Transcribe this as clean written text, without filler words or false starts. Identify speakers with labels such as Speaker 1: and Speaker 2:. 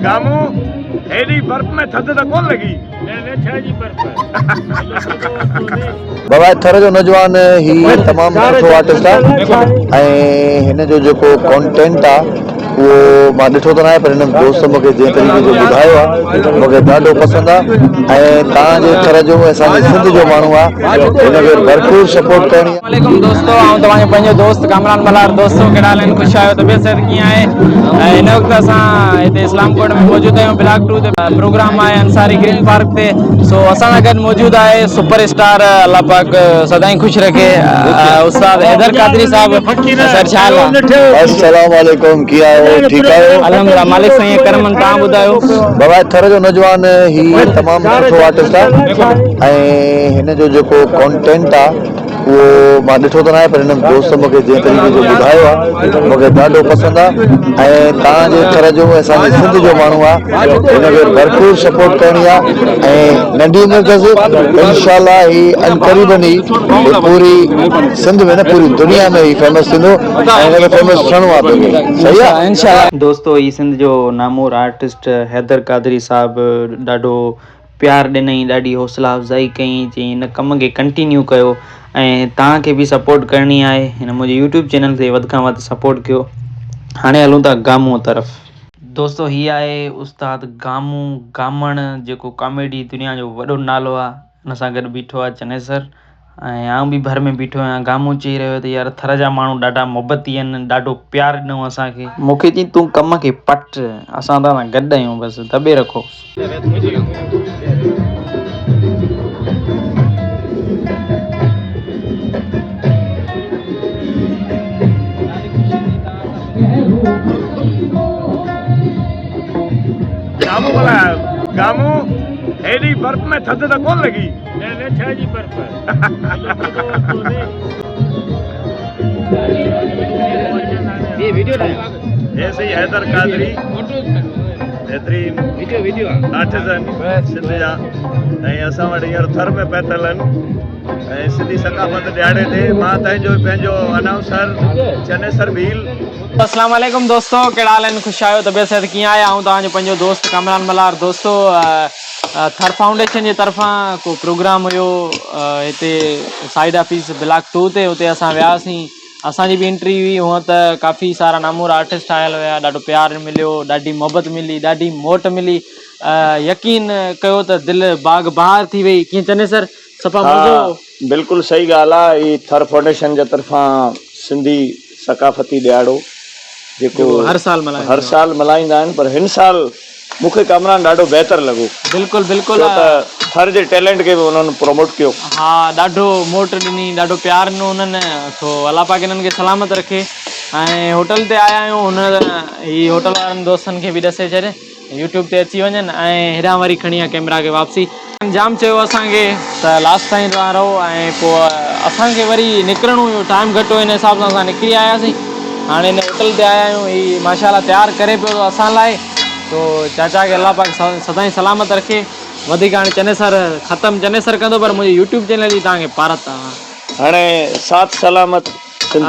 Speaker 1: गामू एडी बर्फ में थद त कोन लगी
Speaker 2: बाबा थर जो नौजवान ही तमाम सुठो आर्टिस्ट आहे ऐं हिन जो जेको कॉन्टेंट आहे उहो मां ॾिठो त न आहे, पर हिन दोस्त मूंखे जंहिं तरीक़े जो ॿुधायो आहे मूंखे ॾाढो पसंदि आहे। ऐं तव्हांजे थर जो असांजे सिंध जो माण्हू आहे, हिनखे भरपूर सपोर्ट करणी आहे।
Speaker 3: वालेकुम दोस्तों, आऊं तव्हांजो पंहिंजो दोस्त कामरान मल्हार। दोस्तों कहिड़ा हाल आहिनि? ख़ुशि आहियो? तबियत सिहत कीअं आहे? हिन वक़्तु असां हिते इस्लामकोट में मौजूदु आहियूं। ब्लॉक 2 ते प्रोग्राम आहे अंसारी ग्रीन पार्क ते। सो असां सां गॾु मौजूदु आहे सुपर स्टार, अल्लाह पाक सदाईं ख़ुशि रखे, उस्ताद हैदर कादरी साहब। सर छा हाल आहे?
Speaker 2: अस्सलाम वालेकुम, कीअं आहियो? ठीकु आहियो?
Speaker 3: अल्हम्दुलिल्लाह, मालिक साईं करमनि। तव्हां ॿुधायो?
Speaker 2: बाबा थर जो नौजवान ही तमामु सुठो आर्टिस्ट आहे ऐं हिन जो जेको कॉन्टेंट आहे उहो मां ॾिठो त न आहे, पर हिन दोस्त मूंखे जंहिं तरीक़े जो ॿुधायो आहे मूंखे ॾाढो पसंदि आहे। ऐं तव्हांजे थर जो असांजे सिंध जो माण्हू आहे, हिनखे भरपूर सपोर्ट करणी आहे। ऐं नंढी उमिरि अथसि, इंशाअल्लाह ही अनक़रीबन ई पूरी सिंध में न पूरी दुनिया में ही फेमस थींदो ऐं हिनखे फेमस थियणो आहे। सही आहे
Speaker 3: इंशाअल्लाह। दोस्तों ही सिंध जो नामूर आर्टिस्ट हैदर कादरी साहब ॾाढो प्यार ॾिनई, ॾाढी हौसला अफ़ज़ाई कई, चई हिन कम खे कंटिन्यू कयो ऐं तव्हांखे बि सपोर्ट करणी आहे। हिन मुंहिंजे यूट्यूब चैनल ते वधि खां वधि सपोर्ट कयो। हाणे हलूं था गामू तरफ़। दोस्तों ही आहे उस्ताद गामू गामण, जेको कॉमेडी दुनिया जो वॾो नालो आहे। हुन सां गॾु बीठो आहे चने सर ऐं आउं बि भर में बीठो आहियां। गामू चई रहियो त यार थर जा माण्हू ॾाढा मोहबती आहिनि, ॾाढो प्यार ॾिनो असांखे। मूंखे चई तूं कम खे पट, असां त गॾु आहियूं, बसि दॿे रखो।
Speaker 1: गामू भला गामू एडी बर्फ में थद त कोन लगी
Speaker 3: ये वीडियो
Speaker 1: ऐसे ही हैदर कादरी बेहतरीन आर्टिज़न सिंध जा ऐं असां वटि हींअर थर में पहुतल आहिनि ऐं सिंधी सकाफ़त ॾियारे ते मां पंहिंजो अनाउंसर चने सर भील।
Speaker 3: अस्सलाम वालेकुम दोस्तों, कहिड़ा हाल आहिनि? ख़ुशि आहियो? तबियत सिहत कीअं आहे? आऊं तव्हांजो पंहिंजो दोस्त कामरान मल्हार। दोस्तों थर फाउंडेशन जे तरफ़ां को प्रोग्राम हुयो हिते साइड ऑफिस ब्लॉक 2 ते, उते असां वियासीं। असांजी बि एंट्री हुई। हूअं त काफ़ी सारा नामूर आर्टिस्ट आयल हुया, ॾाढो प्यार मिलियो, ॾाढी मोहबत मिली, ॾाढी मोट मिली। यकीन कयो त दिलि बाग बहार थी वई। कीअं चने सर? सफ़ा मज़ो?
Speaker 2: बिल्कुलु सही ॻाल्हि आहे। ही थर फाउंडेशन जे तरफ़ां सिंधी सकाफ़ती ॾियारो जेको
Speaker 3: हर साल
Speaker 2: मल्हाईंदा आहिनि, पर हिन साल मूंखे कामरान ॾाढो बहितर लॻो।
Speaker 3: बिल्कुलु बिल्कुलु।
Speaker 2: थर जे टैलेंट खे बि उन्हनि प्रमोट कयो।
Speaker 3: हा, ॾाढो मोट ॾिनी, ॾाढो प्यार ॾिनो उन्हनि। सो अल्लाह पाक हिननि खे सलामत रखे। ऐं होटल ते आया आहियूं, हुन ही होटल वारनि दोस्तनि खे बि ॾसे छॾे यूट्यूब ते अची वञनि ऐं हेॾां वरी खणी आहे कैमरा खे वापसी। जाम चयो असांखे त लास्ट ताईं तव्हां रहो, ऐं पोइ असांखे वरी निकिरणो हुयो, टाइम घटि हो, हिन हिसाब सां असां निकिरी आयासीं। हाणे हिन होटल ते आया आहियूं। ही माशाल्लाह तयारु करे पियो असां लाइ। तो चाचा खे अल्लाह पाक सदाईं सलामत रखे। वधीक हाणे चने सर ख़तमु चने सर कंदो, पर मुंहिंजे यूट्यूब चैनल जी तव्हांखे पारत आहे।
Speaker 2: हाणे साथ सलामत सिंध।